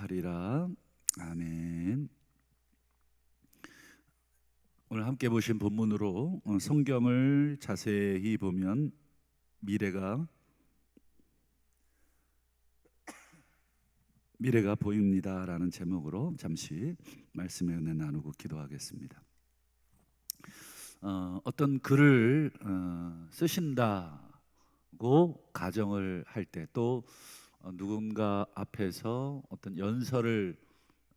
하리라. 아멘. 오늘 함께 보신 본문으로 성경을 자세히 보면 미래가 보입니다라는 제목으로 잠시 말씀의 은혜 나누고 기도하겠습니다. 어떤 글을 쓰신다고 가정을 할 때, 또 누군가 앞에서 어떤 연설을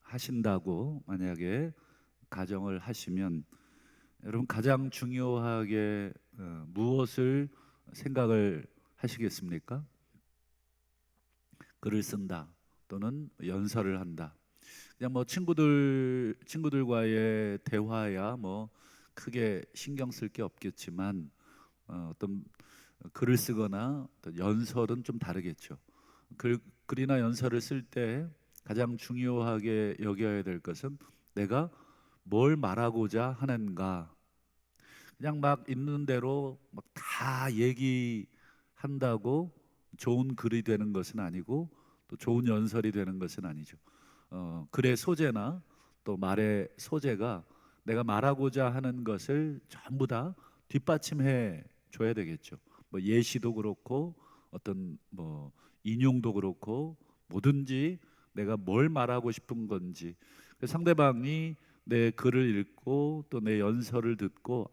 하신다고 만약에 가정을 하시면, 여러분 가장 중요하게 무엇을 생각을 하시겠습니까? 글을 쓴다 또는 연설을 한다. 그냥 뭐 친구들과의 대화야 뭐 크게 신경 쓸 게 없겠지만, 어떤 글을 쓰거나 어떤 연설은 좀 다르겠죠. 글이나 연설을 쓸 때 가장 중요하게 여겨야 될 것은 내가 뭘 말하고자 하는가. 그냥 막 있는 대로 막 다 얘기한다고 좋은 글이 되는 것은 아니고, 또 좋은 연설이 되는 것은 아니죠. 글의 소재나 또 말의 소재가 내가 말하고자 하는 것을 전부 다 뒷받침해 줘야 되겠죠. 뭐 예시도 그렇고 어떤 뭐 인용도 그렇고, 뭐든지 내가 뭘 말하고 싶은 건지, 상대방이 내 글을 읽고 또 내 연설을 듣고,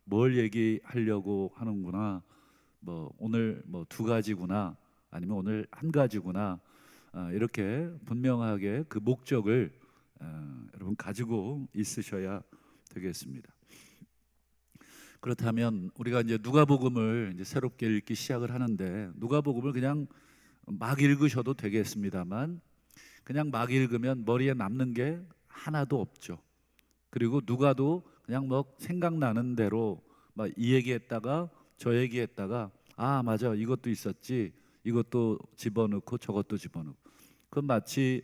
뭘 얘기하려고 하는구나, 뭐 오늘 뭐 두 가지구나, 아니면 오늘 한 가지구나, 이렇게 분명하게 그 목적을 여러분 가지고 있으셔야 되겠습니다. 그렇다면 우리가 이제 누가복음을 이제 새롭게 읽기 시작을 하는데, 누가복음을 그냥 막 읽으셔도 되겠습니다만, 그냥 막 읽으면 머리에 남는 게 하나도 없죠. 그리고 누가도 그냥 뭐 생각나는 대로 막 이 얘기했다가 저 얘기했다가, 맞아, 이것도 있었지, 이것도 집어넣고 저것도 집어넣고. 그건 마치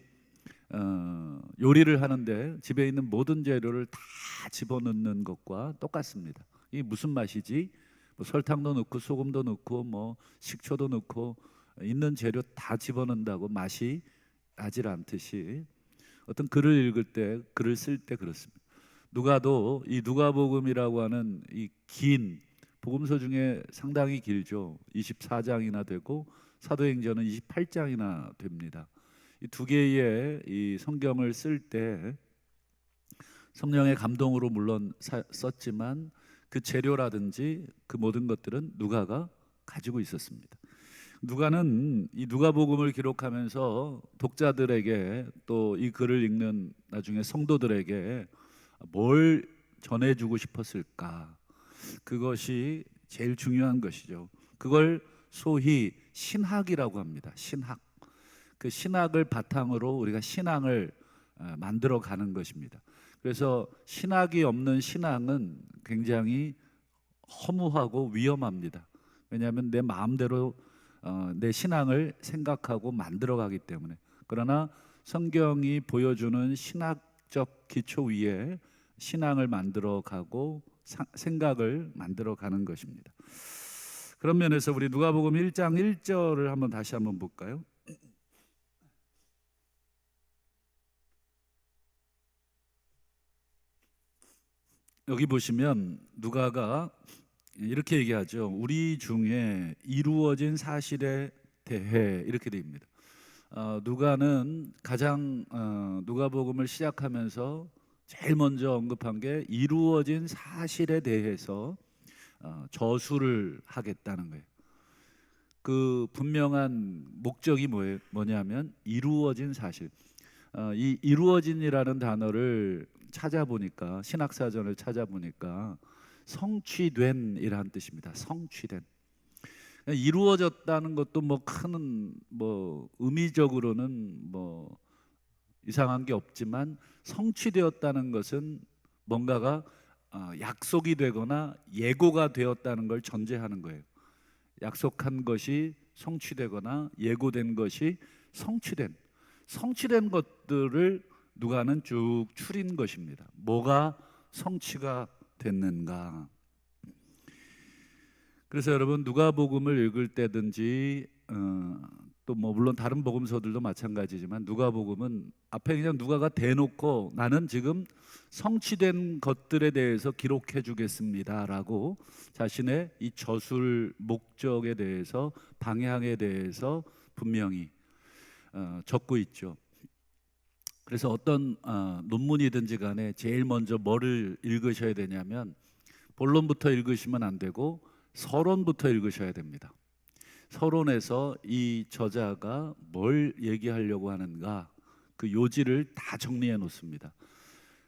요리를 하는데 집에 있는 모든 재료를 다 집어넣는 것과 똑같습니다. 이게 무슨 맛이지? 뭐 설탕도 넣고 소금도 넣고 뭐 식초도 넣고 있는 재료 다 집어넣는다고 맛이 나질 않듯이, 어떤 글을 읽을 때, 글을 쓸 때 그렇습니다. 누가도 이 누가복음이라고 하는 이 긴 복음서 중에 상당히 길죠. 24장이나 되고 사도행전은 28장이나 됩니다. 이 두 개의 이 성경을 쓸 때 성령의 감동으로 물론 썼지만, 그 재료라든지 그 모든 것들은 누가가 가지고 있었습니다. 누가는 이 누가복음을 기록하면서 독자들에게, 또 이 글을 읽는 나중에 성도들에게 뭘 전해주고 싶었을까? 그것이 제일 중요한 것이죠. 그걸 소위 신학이라고 합니다. 신학. 그 신학을 바탕으로 우리가 신앙을 만들어 가는 것입니다. 그래서 신학이 없는 신앙은 굉장히 허무하고 위험합니다. 왜냐하면 내 마음대로 내 신앙을 생각하고 만들어 가기 때문에. 그러나 성경이 보여주는 신학적 기초 위에 신앙을 만들어 가고 생각을 만들어 가는 것입니다. 그런 면에서 우리 누가복음 1장 1절을 다시 한번 볼까요? 여기 보시면 누가가 이렇게 얘기하죠. 우리 중에 이루어진 사실에 대해, 이렇게 됩니다. 누가는 가장 누가복음을 시작하면서 제일 먼저 언급한 게 이루어진 사실에 대해서 저술을 하겠다는 거예요. 그 분명한 목적이 뭐냐면 이루어진 사실. 이 이루어진이라는 단어를 찾아보니까, 신학사전을 찾아보니까 성취된 이라는 뜻입니다. 성취된. 이루어졌다는 것도 뭐 큰 뭐 의미적으로는 뭐 이상한 게 없지만, 성취되었다는 것은 뭔가가 약속이 되거나 예고가 되었다는 걸 전제하는 거예요. 약속한 것이 성취되거나 예고된 것이 성취된 것들을 누가는 쭉 추린 것입니다. 뭐가 성취가 됐는가? 그래서 여러분 누가복음을 읽을 때든지 또 뭐 물론 다른 복음서들도 마찬가지지만 누가복음은 앞에 그냥 누가가 대놓고 나는 지금 성취된 것들에 대해서 기록해 주겠습니다라고 자신의 이 저술 목적에 대해서 방향에 대해서 분명히 적고 있죠. 그래서 어떤 논문이든지 간에 제일 먼저 뭐를 읽으셔야 되냐면 본론부터 읽으시면 안 되고 서론부터 읽으셔야 됩니다. 서론에서 이 저자가 뭘 얘기하려고 하는가 그 요지를 다 정리해 놓습니다.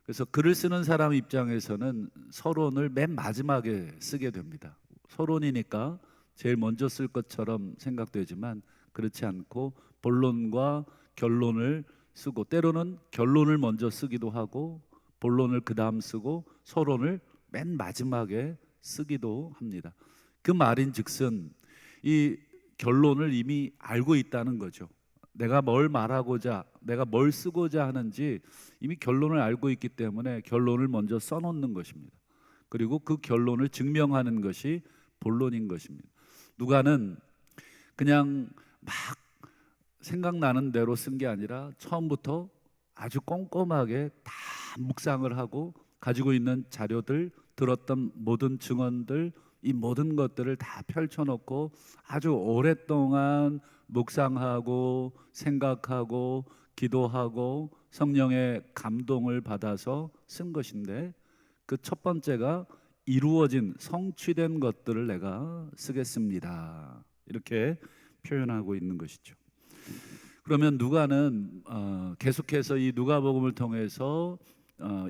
그래서 글을 쓰는 사람 입장에서는 서론을 맨 마지막에 쓰게 됩니다. 서론이니까 제일 먼저 쓸 것처럼 생각되지만 그렇지 않고 본론과 결론을 쓰고 때로는 결론을 먼저 쓰기도 하고 본론을 그 다음 쓰고 서론을 맨 마지막에 쓰기도 합니다. 그 말인즉슨 이 결론을 이미 알고 있다는 거죠. 내가 뭘 말하고자, 내가 뭘 쓰고자 하는지 이미 결론을 알고 있기 때문에 결론을 먼저 써놓는 것입니다. 그리고 그 결론을 증명하는 것이 본론인 것입니다. 누가는 그냥 막 생각나는 대로 쓴 게 아니라 처음부터 아주 꼼꼼하게 다 묵상을 하고 가지고 있는 자료들, 들었던 모든 증언들, 이 모든 것들을 다 펼쳐놓고 아주 오랫동안 묵상하고 생각하고 기도하고 성령의 감동을 받아서 쓴 것인데 그 첫 번째가 이루어진 성취된 것들을 내가 쓰겠습니다. 이렇게 표현하고 있는 것이죠. 그러면 누가는 계속해서 이 누가복음을 통해서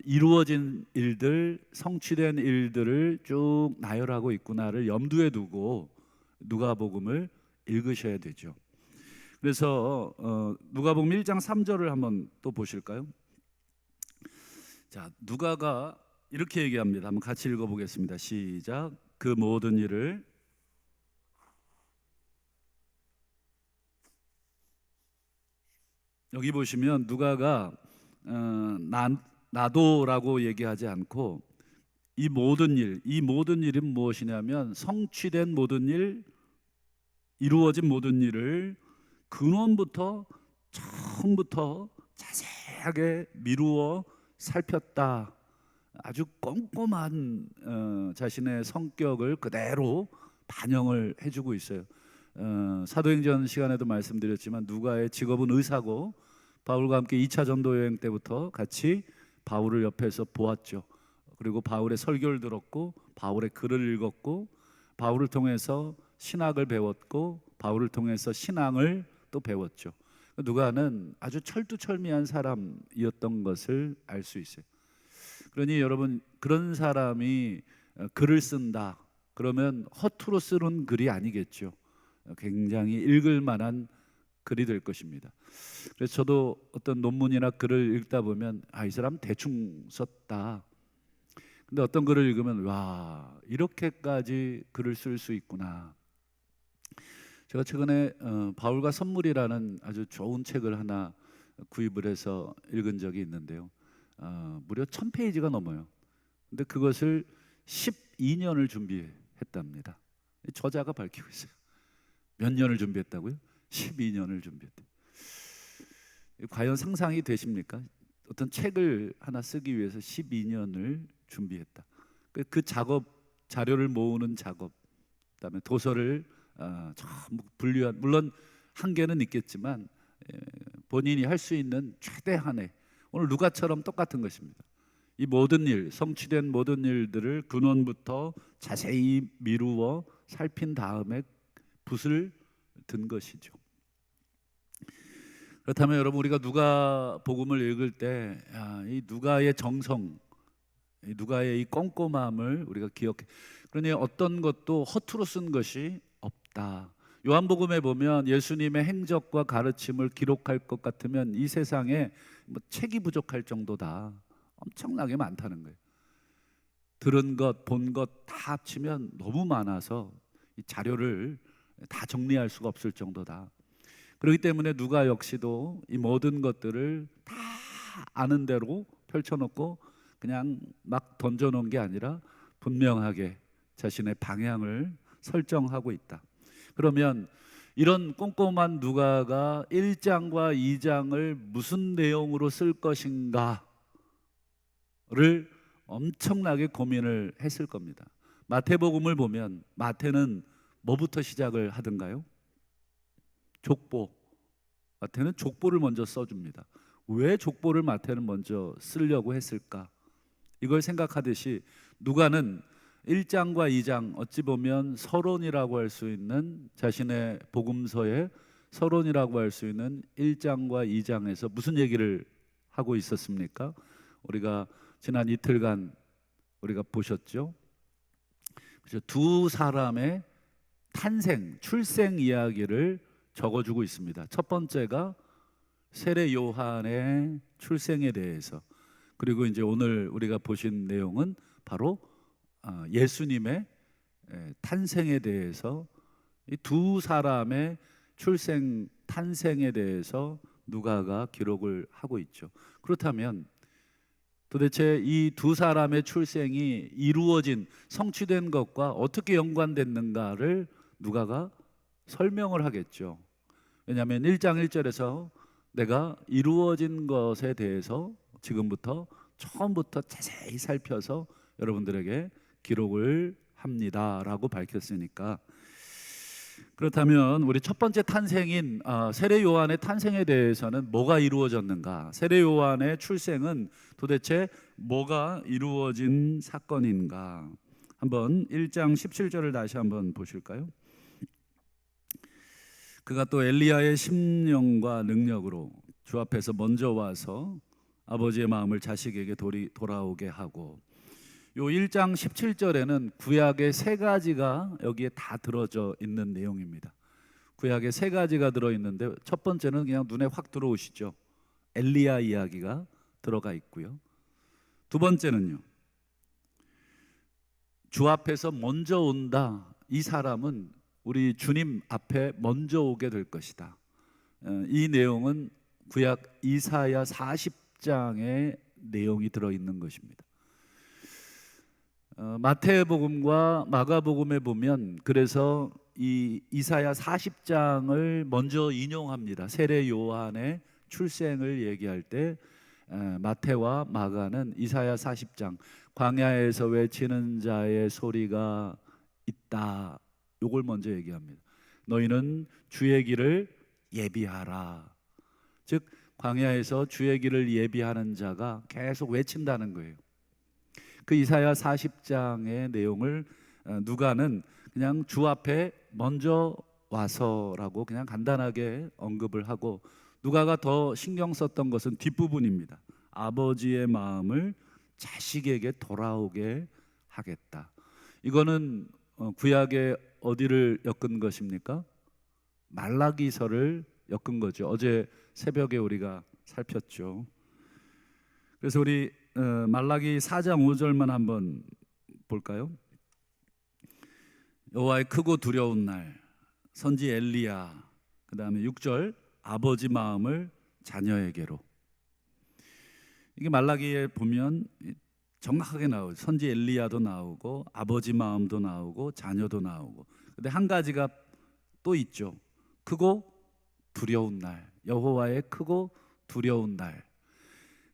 이루어진 일들, 성취된 일들을 쭉 나열하고 있구나를 염두에 두고 누가복음을 읽으셔야 되죠. 그래서 누가복음 1장 3절을 한번 또 보실까요? 자, 누가가 이렇게 얘기합니다. 한번 같이 읽어보겠습니다. 시작. 그 모든 일을 여기 보시면 누가가 나도라고 얘기하지 않고 이 모든 일은 무엇이냐면 성취된 모든 일, 이루어진 모든 일을 근원부터 처음부터 자세하게 미루어 살폈다. 아주 꼼꼼한 자신의 성격을 그대로 반영을 해주고 있어요. 사도행전 시간에도 말씀드렸지만 누가의 직업은 의사고 바울과 함께 2차 전도 여행 때부터 같이 바울을 옆에서 보았죠. 그리고 바울의 설교를 들었고 바울의 글을 읽었고 바울을 통해서 신학을 배웠고 바울을 통해서 신앙을 또 배웠죠. 누가는 아주 철두철미한 사람이었던 것을 알 수 있어요. 그러니 여러분 그런 사람이 글을 쓴다 그러면 허투루 쓰는 글이 아니겠죠. 굉장히 읽을 만한 글이 될 것입니다. 그래서 저도 어떤 논문이나 글을 읽다 보면 이 사람 대충 썼다. 근데 어떤 글을 읽으면 와 이렇게까지 글을 쓸 수 있구나. 제가 최근에 바울과 선물이라는 아주 좋은 책을 하나 구입을 해서 읽은 적이 있는데요. 무려 1000페이지가 넘어요. 근데 그것을 12년을 준비했답니다. 저자가 밝히고 있어요. 몇 년을 준비했다고요? 12년을 준비했대요. 과연 상상이 되십니까? 어떤 책을 하나 쓰기 위해서 12년을 준비했다. 그 작업, 자료를 모으는 작업, 그다음에 도서를 전부 분류한, 물론 한계는 있겠지만 본인이 할 수 있는 최대한의, 오늘 누가처럼 똑같은 것입니다. 이 모든 일, 성취된 모든 일들을 근원부터 자세히 미루어 살핀 다음에 붓을 든 것이죠. 그렇다면 여러분 우리가 누가복음을 읽을 때 이 누가의 정성, 이 누가의 이 꼼꼼함을 우리가 기억해. 그러니 어떤 것도 허투루 쓴 것이 없다. 요한복음에 보면 예수님의 행적과 가르침을 기록할 것 같으면 이 세상에 뭐 책이 부족할 정도다. 엄청나게 많다는 거예요. 들은 것, 본 것 다 합치면 너무 많아서 이 자료를 다 정리할 수가 없을 정도다. 그렇기 때문에 누가 역시도 이 모든 것들을 다 아는 대로 펼쳐놓고 그냥 막 던져놓은 게 아니라 분명하게 자신의 방향을 설정하고 있다. 그러면 이런 꼼꼼한 누가가 1장과 2장을 무슨 내용으로 쓸 것인가를 엄청나게 고민을 했을 겁니다. 마태복음을 보면 마태는 뭐부터 시작을 하던가요? 족보. 마태는 족보를 먼저 써줍니다. 왜 족보를 마태는 먼저 쓰려고 했을까? 이걸 생각하듯이 누가는 1장과 2장 어찌 보면 서론이라고 할 수 있는, 자신의 복음서의 서론이라고 할 수 있는 1장과 2장에서 무슨 얘기를 하고 있었습니까? 우리가 지난 이틀간 우리가 보셨죠? 두 사람의 탄생, 출생 이야기를 적어주고 있습니다. 첫 번째가 세례 요한의 출생에 대해서, 그리고 이제 오늘 우리가 보신 내용은 바로 예수님의 탄생에 대해서, 이 두 사람의 출생, 탄생에 대해서 누가가 기록을 하고 있죠. 그렇다면 도대체 이 두 사람의 출생이 이루어진, 성취된 것과 어떻게 연관됐는가를 누가가 설명을 하겠죠. 왜냐하면 1장 1절에서 내가 이루어진 것에 대해서 지금부터 처음부터 자세히 살펴서 여러분들에게 기록을 합니다 라고 밝혔으니까, 그렇다면 우리 첫 번째 탄생인 세례 요한의 탄생에 대해서는 뭐가 이루어졌는가? 세례 요한의 출생은 도대체 뭐가 이루어진 사건인가? 한번 1장 17절을 다시 한번 보실까요? 그가 또 엘리야의 심령과 능력으로 주 앞에서 먼저 와서 아버지의 마음을 자식에게 돌아오게 하고, 요 1장 17절에는 구약의 세 가지가 여기에 다 들어져 있는 내용입니다. 구약의 세 가지가 들어있는데 첫 번째는 그냥 눈에 확 들어오시죠. 엘리야 이야기가 들어가 있고요. 두 번째는요, 주 앞에서 먼저 온다. 이 사람은 우리 주님 앞에 먼저 오게 될 것이다. 이 내용은 구약 이사야 40장의 내용이 들어있는 것입니다. 마태복음과 마가복음에 보면 그래서 이 이사야 40장을 먼저 인용합니다. 세례 요한의 출생을 얘기할 때 마태와 마가는 이사야 40장, 광야에서 외치는 자의 소리가 있다, 요걸 먼저 얘기합니다. 너희는 주의 길을 예비하라. 즉 광야에서 주의 길을 예비하는 자가 계속 외친다는 거예요. 그 이사야 40장의 내용을 누가는 그냥 주 앞에 먼저 와서라고 그냥 간단하게 언급을 하고, 누가가 더 신경 썼던 것은 뒷부분입니다. 아버지의 마음을 자식에게 돌아오게 하겠다. 이거는 구약의 어디를 엮은 것입니까? 말라기서를 엮은 거죠. 어제 새벽에 우리가 살폈죠. 그래서 우리 말라기 4장 5절만 한번 볼까요? 여호와의 크고 두려운 날, 선지 엘리야. 그 다음에 6절 아버지 마음을 자녀에게로. 이게 말라기에 보면 정확하게 나오죠. 선지 엘리야도 나오고 아버지 마음도 나오고 자녀도 나오고. 근데 한 가지가 또 있죠. 크고 두려운 날, 여호와의 크고 두려운 날.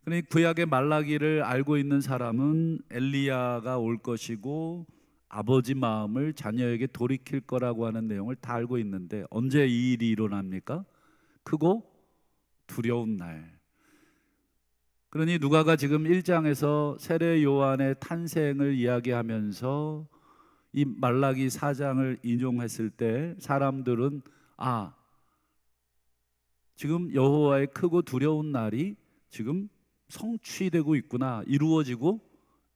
그러니 구약의 말라기를 알고 있는 사람은 엘리야가 올 것이고 아버지 마음을 자녀에게 돌이킬 거라고 하는 내용을 다 알고 있는데, 언제 이 일이 일어납니까? 크고 두려운 날. 그러니 누가가 지금 1장에서 세례 요한의 탄생을 이야기하면서 이 말라기 4장을 인용했을 때 사람들은 지금 여호와의 크고 두려운 날이 지금 성취되고 있구나, 이루어지고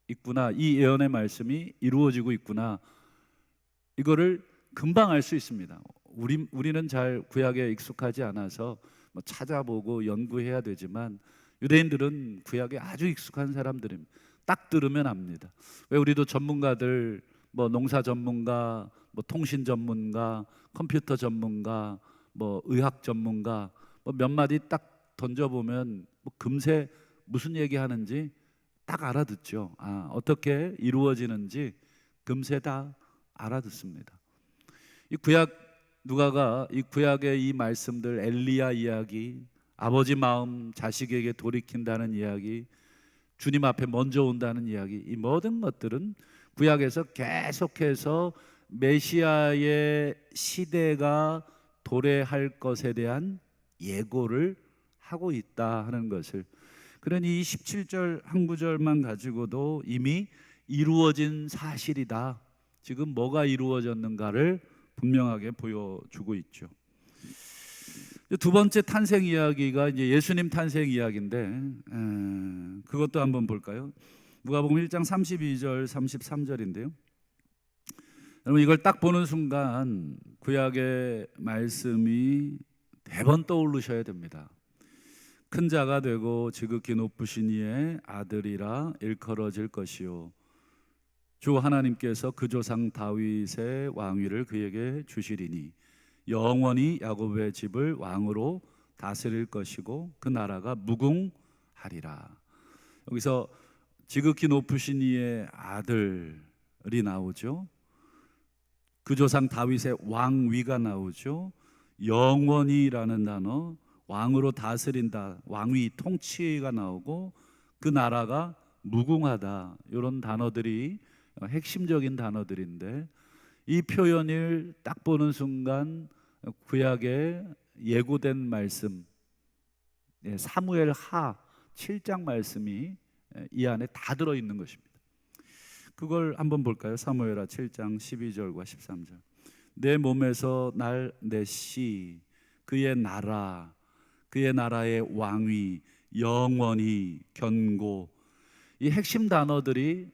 있구나, 이 예언의 말씀이 이루어지고 있구나, 이거를 금방 알 수 있습니다. 우리는 잘 구약에 익숙하지 않아서 뭐 찾아보고 연구해야 되지만 유대인들은 구약에 아주 익숙한 사람들입니다. 딱 들으면 압니다. 왜 우리도 전문가들, 뭐 농사 전문가, 뭐 통신 전문가, 컴퓨터 전문가, 뭐 의학 전문가, 뭐 몇 마디 딱 던져보면 뭐 금세 무슨 얘기하는지 딱 알아듣죠. 어떻게 이루어지는지 금세 다 알아듣습니다. 이 구약 누가가 이 구약의 이 말씀들, 엘리야 이야기, 아버지 마음 자식에게 돌이킨다는 이야기, 주님 앞에 먼저 온다는 이야기, 이 모든 것들은 구약에서 계속해서 메시아의 시대가 도래할 것에 대한 예고를 하고 있다 하는 것을, 그러니 이 17절 한 구절만 가지고도 이미 이루어진 사실이다, 지금 뭐가 이루어졌는가를 분명하게 보여주고 있죠. 두 번째 탄생 이야기가 이제 예수님 탄생 이야기인데, 그것도 한번 볼까요? 누가복음 1장 32절 33절인데요. 여러분, 이걸 딱 보는 순간 구약의 말씀이 매번 떠오르셔야 됩니다. 큰 자가 되고 지극히 높으신 이의 아들이라 일컬어질 것이요, 주 하나님께서 그 조상 다윗의 왕위를 그에게 주시리니 영원히 야곱의 집을 왕으로 다스릴 것이고 그 나라가 무궁하리라. 여기서 지극히 높으신 이의 아들이 나오죠. 그 조상 다윗의 왕위가 나오죠. 영원히라는 단어, 왕으로 다스린다, 왕위, 통치가 나오고 그 나라가 무궁하다, 이런 단어들이 핵심적인 단어들인데, 이 표현을 딱 보는 순간 구약에 예고된 말씀, 사무엘 하 7장 말씀이 이 안에 다 들어있는 것입니다. 그걸 한번 볼까요? 사무엘하 7장 12절과 13절. 내 몸에서 날 내시 그의 나라, 그의 나라의 왕위 영원히 견고, 이 핵심 단어들이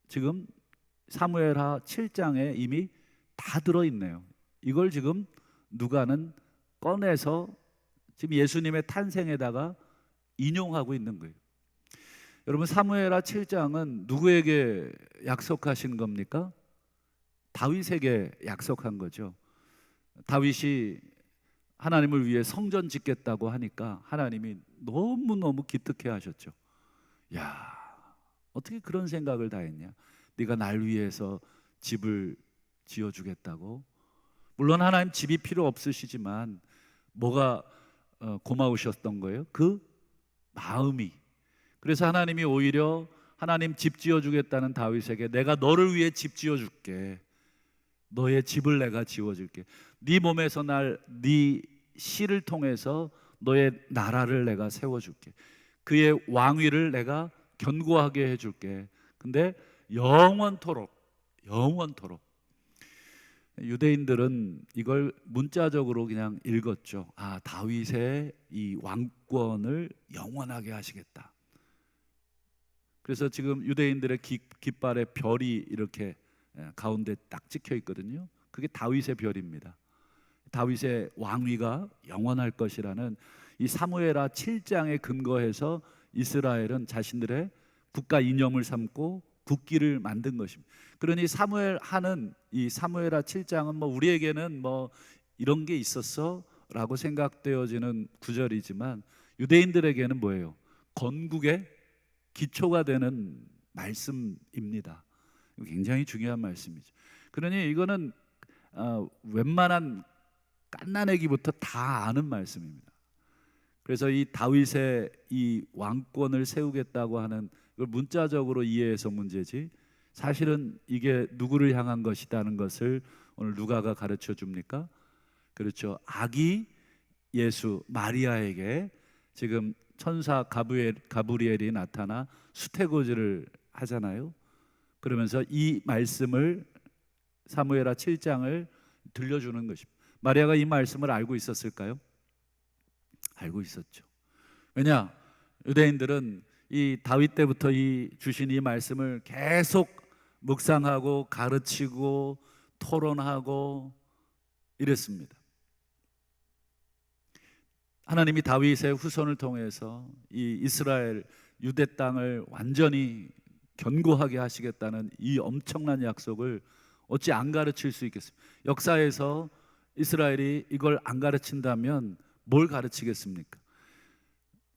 지금 사무엘하 7장에 이미 다 들어있네요. 이걸 지금 누가는 꺼내서 지금 예수님의 탄생에다가 인용하고 있는 거예요. 여러분, 사무엘하 7장은 누구에게 약속하신 겁니까? 다윗에게 약속한 거죠. 다윗이 하나님을 위해 성전 짓겠다고 하니까 하나님이 너무너무 기특해 하셨죠. 야, 어떻게 그런 생각을 다 했냐? 네가 날 위해서 집을 지어주겠다고? 물론 하나님 집이 필요 없으시지만 뭐가 고마우셨던 거예요? 그 마음이. 그래서 하나님이 오히려 하나님 집 지어주겠다는 다윗에게 내가 너를 위해 집 지어줄게, 너의 집을 내가 지어줄게, 네 몸에서 네 씨를 통해서 너의 나라를 내가 세워줄게, 그의 왕위를 내가 견고하게 해줄게. 근데 영원토록. 유대인들은 이걸 문자적으로 그냥 읽었죠. 아, 다윗의 이 왕권을 영원하게 하시겠다. 그래서 지금 유대인들의 깃발에 별이 이렇게 가운데 딱 찍혀 있거든요. 그게 다윗의 별입니다. 다윗의 왕위가 영원할 것이라는 이 사무엘하 7장에 근거해서 이스라엘은 자신들의 국가 이념을 삼고 국기를 만든 것입니다. 그러니 사무엘하는, 이 사무엘하 7장은 뭐 우리에게는 뭐 이런 게 있었어라고 생각되어지는 구절이지만 유대인들에게는 뭐예요? 건국의 기초가 되는 말씀입니다. 굉장히 중요한 말씀이죠. 그러니 이거는 웬만한 갓난아기부터 다 아는 말씀입니다. 그래서 이 다윗의 이 왕권을 세우겠다고 하는 걸 문자적으로 이해해서 문제지, 사실은 이게 누구를 향한 것이라는 것을 오늘 누가가 가르쳐 줍니까? 그렇죠. 아기 예수 마리아에게 지금 천사 가브리엘이 나타나 수태고지를 하잖아요. 그러면서 이 말씀을, 사무엘하 7장을 들려주는 것입니다. 마리아가 이 말씀을 알고 있었을까요? 알고 있었죠. 왜냐? 유대인들은 이 다윗 때부터 이 주신 이 말씀을 계속 묵상하고 가르치고 토론하고 이랬습니다. 하나님이 다윗의 후손을 통해서 이 이스라엘 유대 땅을 완전히 견고하게 하시겠다는 이 엄청난 약속을 어찌 안 가르칠 수 있겠습니까? 역사에서 이스라엘이 이걸 안 가르친다면 뭘 가르치겠습니까?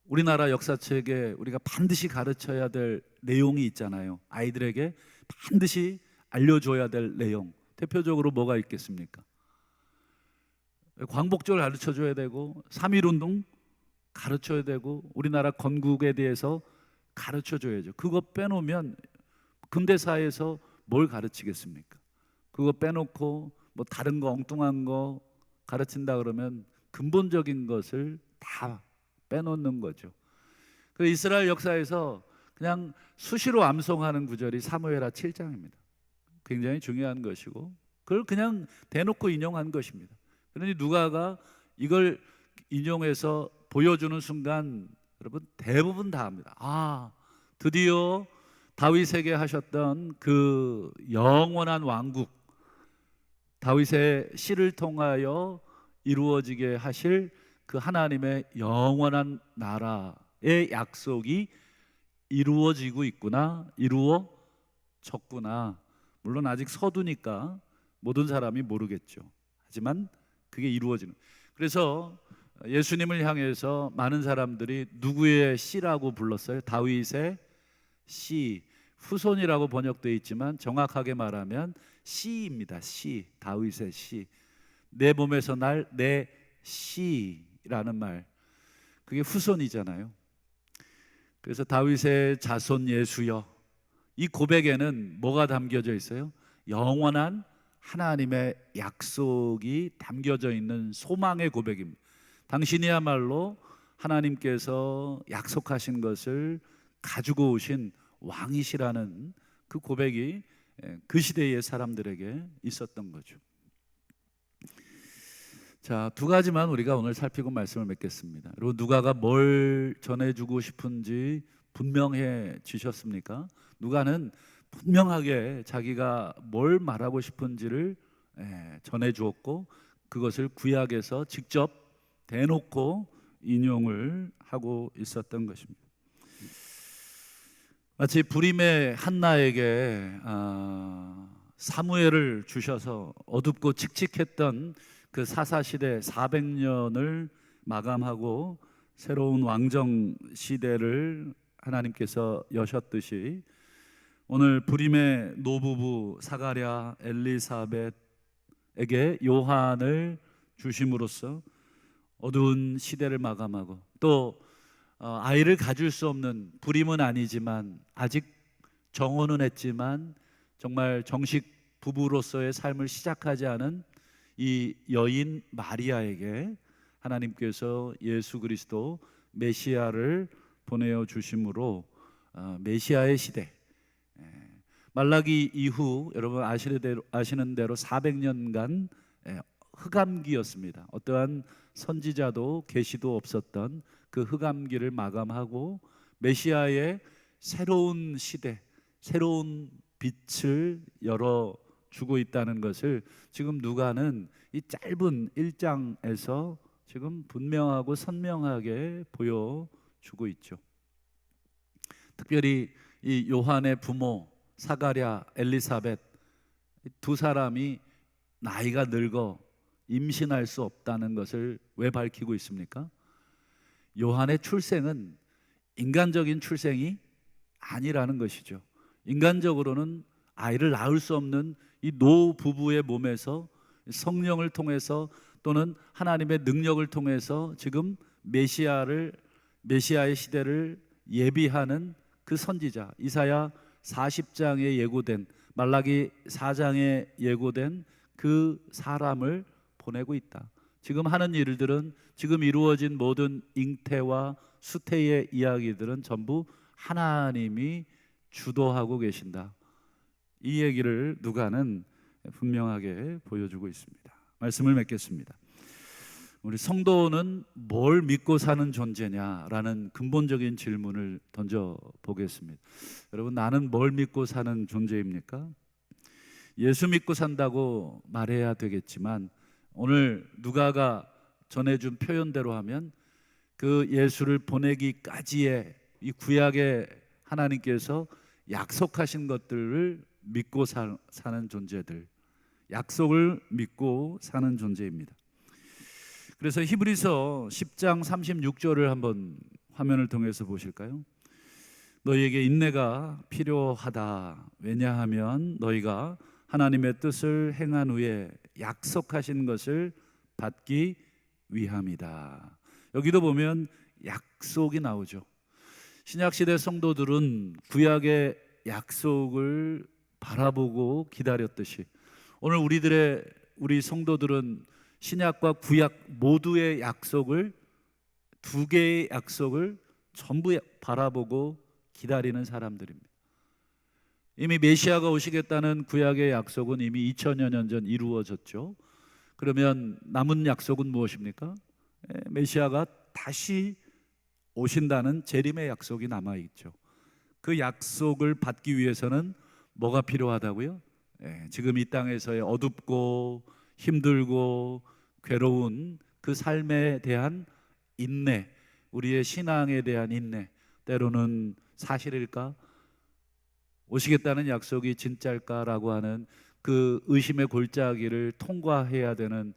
우리나라 역사책에 우리가 반드시 가르쳐야 될 내용이 있잖아요. 아이들에게 반드시 알려줘야 될 내용. 대표적으로 뭐가 있겠습니까? 광복절 가르쳐 줘야 되고 3.1운동 가르쳐야 되고 우리나라 건국에 대해서 가르쳐 줘야죠. 그거 빼놓으면 근대사에서 뭘 가르치겠습니까? 그거 빼놓고 뭐 다른 거 엉뚱한 거 가르친다 그러면 근본적인 것을 다 빼놓는 거죠. 그 이스라엘 역사에서 그냥 수시로 암송하는 구절이 사무엘하 7장입니다. 굉장히 중요한 것이고 그걸 그냥 대놓고 인용한 것입니다. 그러니 누가가 이걸 인용해서 보여주는 순간 여러분 대부분 다 합니다. 아, 드디어 다윗에게 하셨던 그 영원한 왕국, 다윗의 씨를 통하여 이루어지게 하실 그 하나님의 영원한 나라의 약속이 이루어지고 있구나, 이루어졌구나. 물론 아직 서두니까 모든 사람이 모르겠죠. 하지만 그게 이루어지는. 그래서 예수님을 향해서 많은 사람들이 누구의 씨라고 불렀어요? 다윗의 씨, 후손이라고 번역되어 있지만 정확하게 말하면 씨입니다. 씨, 다윗의 씨. 내 몸에서 날 내 씨라는 말, 그게 후손이잖아요. 그래서 다윗의 자손 예수여, 이 고백에는 뭐가 담겨져 있어요? 영원한 하나님의 약속이 담겨져 있는 소망의 고백입니다. 당신이야말로 하나님께서 약속하신 것을 가지고 오신 왕이시라는 그 고백이 그 시대의 사람들에게 있었던 거죠. 자, 두 가지만 우리가 오늘 살피고 말씀을 맺겠습니다. 그리고 누가가 뭘 전해주고 싶은지 분명해지셨습니까? 누가는 분명하게 자기가 뭘 말하고 싶은지를 전해주었고 그것을 구약에서 직접 대놓고 인용을 하고 있었던 것입니다. 마치 불임의 한나에게 사무엘을 주셔서 어둡고 칙칙했던 그 사사시대 400년을 마감하고 새로운 왕정 시대를 하나님께서 여셨듯이 오늘 불임의 노부부 사가랴 엘리사벳에게 요한을 주심으로써 어두운 시대를 마감하고 또 아이를 가질 수 없는, 불임은 아니지만 아직 정혼은 했지만 정말 정식 부부로서의 삶을 시작하지 않은 이 여인 마리아에게 하나님께서 예수 그리스도 메시아를 보내어 주심으로 메시아의 시대, 말라기 이후 여러분 아시는 대로 400년간 흑암기였습니다. 어떠한 선지자도 계시도 없었던 그 흑암기를 마감하고 메시아의 새로운 시대, 새로운 빛을 열어주고 있다는 것을 지금 누가는 이 짧은 1장에서 지금 분명하고 선명하게 보여주고 있죠. 특별히 이 요한의 부모 사가랴 엘리사벳 두 사람이 나이가 늙어 임신할 수 없다는 것을 왜 밝히고 있습니까? 요한의 출생은 인간적인 출생이 아니라는 것이죠. 인간적으로는 아이를 낳을 수 없는 이 노부부의 몸에서 성령을 통해서 또는 하나님의 능력을 통해서 지금 메시아의 시대를 예비하는 그 선지자 이사야 40장에 예고된, 말라기 4장에 예고된 그 사람을 보내고 있다. 지금 하는 일들은, 지금 이루어진 모든 잉태와 수태의 이야기들은 전부 하나님이 주도하고 계신다. 이 얘기를 누가는 분명하게 보여주고 있습니다. 말씀을 맺겠습니다. 우리 성도는 뭘 믿고 사는 존재냐라는 근본적인 질문을 던져보겠습니다. 여러분, 나는 뭘 믿고 사는 존재입니까? 예수 믿고 산다고 말해야 되겠지만 오늘 누가가 전해준 표현대로 하면 그 예수를 보내기까지의 이 구약의 하나님께서 약속하신 것들을 믿고 사는 존재들, 약속을 믿고 사는 존재입니다. 그래서 히브리서 10장 36절을 한번 화면을 통해서 보실까요? 너희에게 인내가 필요하다. 왜냐하면 너희가 하나님의 뜻을 행한 후에 약속하신 것을 받기 위함이다. 여기도 보면 약속이 나오죠. 신약시대 성도들은 구약의 약속을 바라보고 기다렸듯이 오늘 우리 성도들은 신약과 구약 모두의 약속을, 두 개의 약속을 전부 바라보고 기다리는 사람들입니다. 이미 메시아가 오시겠다는 구약의 약속은 이미 2000여 년 전 이루어졌죠. 그러면 남은 약속은 무엇입니까? 메시아가 다시 오신다는 재림의 약속이 남아있죠. 그 약속을 받기 위해서는 뭐가 필요하다고요? 지금 이 땅에서의 어둡고 힘들고 괴로운 그 삶에 대한 인내, 우리의 신앙에 대한 인내, 때로는 사실일까? 오시겠다는 약속이 진짜일까라고 하는 그 의심의 골짜기를 통과해야 되는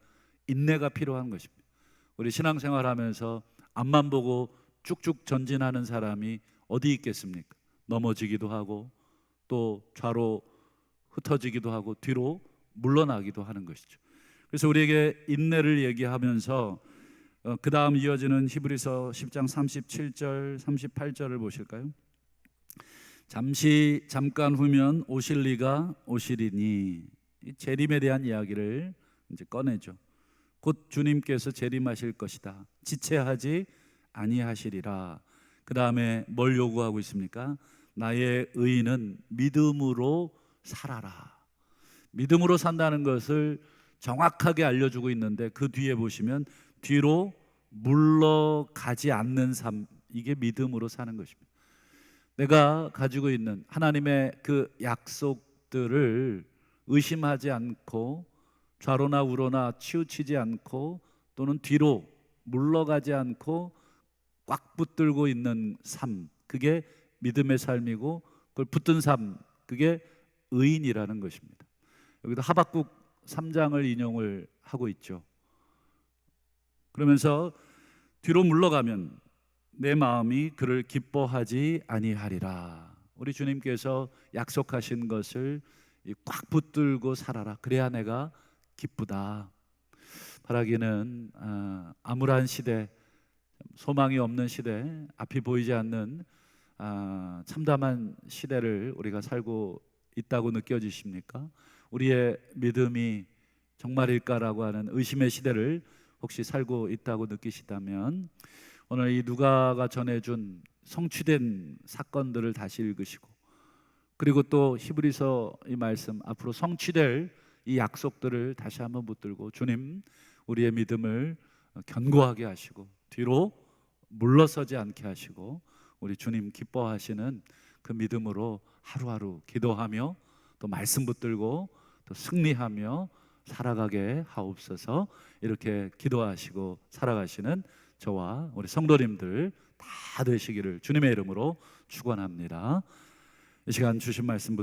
인내가 필요한 것입니다. 우리 신앙생활하면서 앞만 보고 쭉쭉 전진하는 사람이 어디 있겠습니까? 넘어지기도 하고 또 좌로 흩어지기도 하고 뒤로 물러나기도 하는 것이죠. 그래서 우리에게 인내를 얘기하면서 그 다음 이어지는 히브리서 10장 37절 38절을 보실까요? 잠깐 후면 오실 이가 오시리니, 이 재림에 대한 이야기를 이제 꺼내죠. 곧 주님께서 재림하실 것이다. 지체하지 아니하시리라. 그 다음에 뭘 요구하고 있습니까? 나의 의인은 믿음으로 살아라. 믿음으로 산다는 것을 정확하게 알려주고 있는데 그 뒤에 보시면 뒤로 물러가지 않는 삶, 이게 믿음으로 사는 것입니다. 내가 가지고 있는 하나님의 그 약속들을 의심하지 않고 좌로나 우로나 치우치지 않고 또는 뒤로 물러가지 않고 꽉 붙들고 있는 삶, 그게 믿음의 삶이고 그걸 붙든 삶, 그게 의인이라는 것입니다. 여기도 하박국 3장을 인용을 하고 있죠. 그러면서 뒤로 물러가면 내 마음이 그를 기뻐하지 아니하리라. 우리 주님께서 약속하신 것을 꽉 붙들고 살아라. 그래야 내가 기쁘다. 바라기는 암울한 시대, 소망이 없는 시대, 앞이 보이지 않는 참담한 시대를 우리가 살고 있다고 느껴지십니까? 우리의 믿음이 정말일까라고 하는 의심의 시대를 혹시 살고 있다고 느끼시다면 오늘 이 누가가 전해준 성취된 사건들을 다시 읽으시고 그리고 또 히브리서 이 말씀 앞으로 성취될 이 약속들을 다시 한번 붙들고 주님, 우리의 믿음을 견고하게 하시고 뒤로 물러서지 않게 하시고 우리 주님 기뻐하시는 그 믿음으로 하루하루 기도하며 또 말씀 붙들고 또 승리하며 살아가게 하옵소서. 이렇게 기도하시고 살아가시는 저와 우리 성도님들 다 되시기를 주님의 이름으로 축원합니다. 이 시간 주신 말씀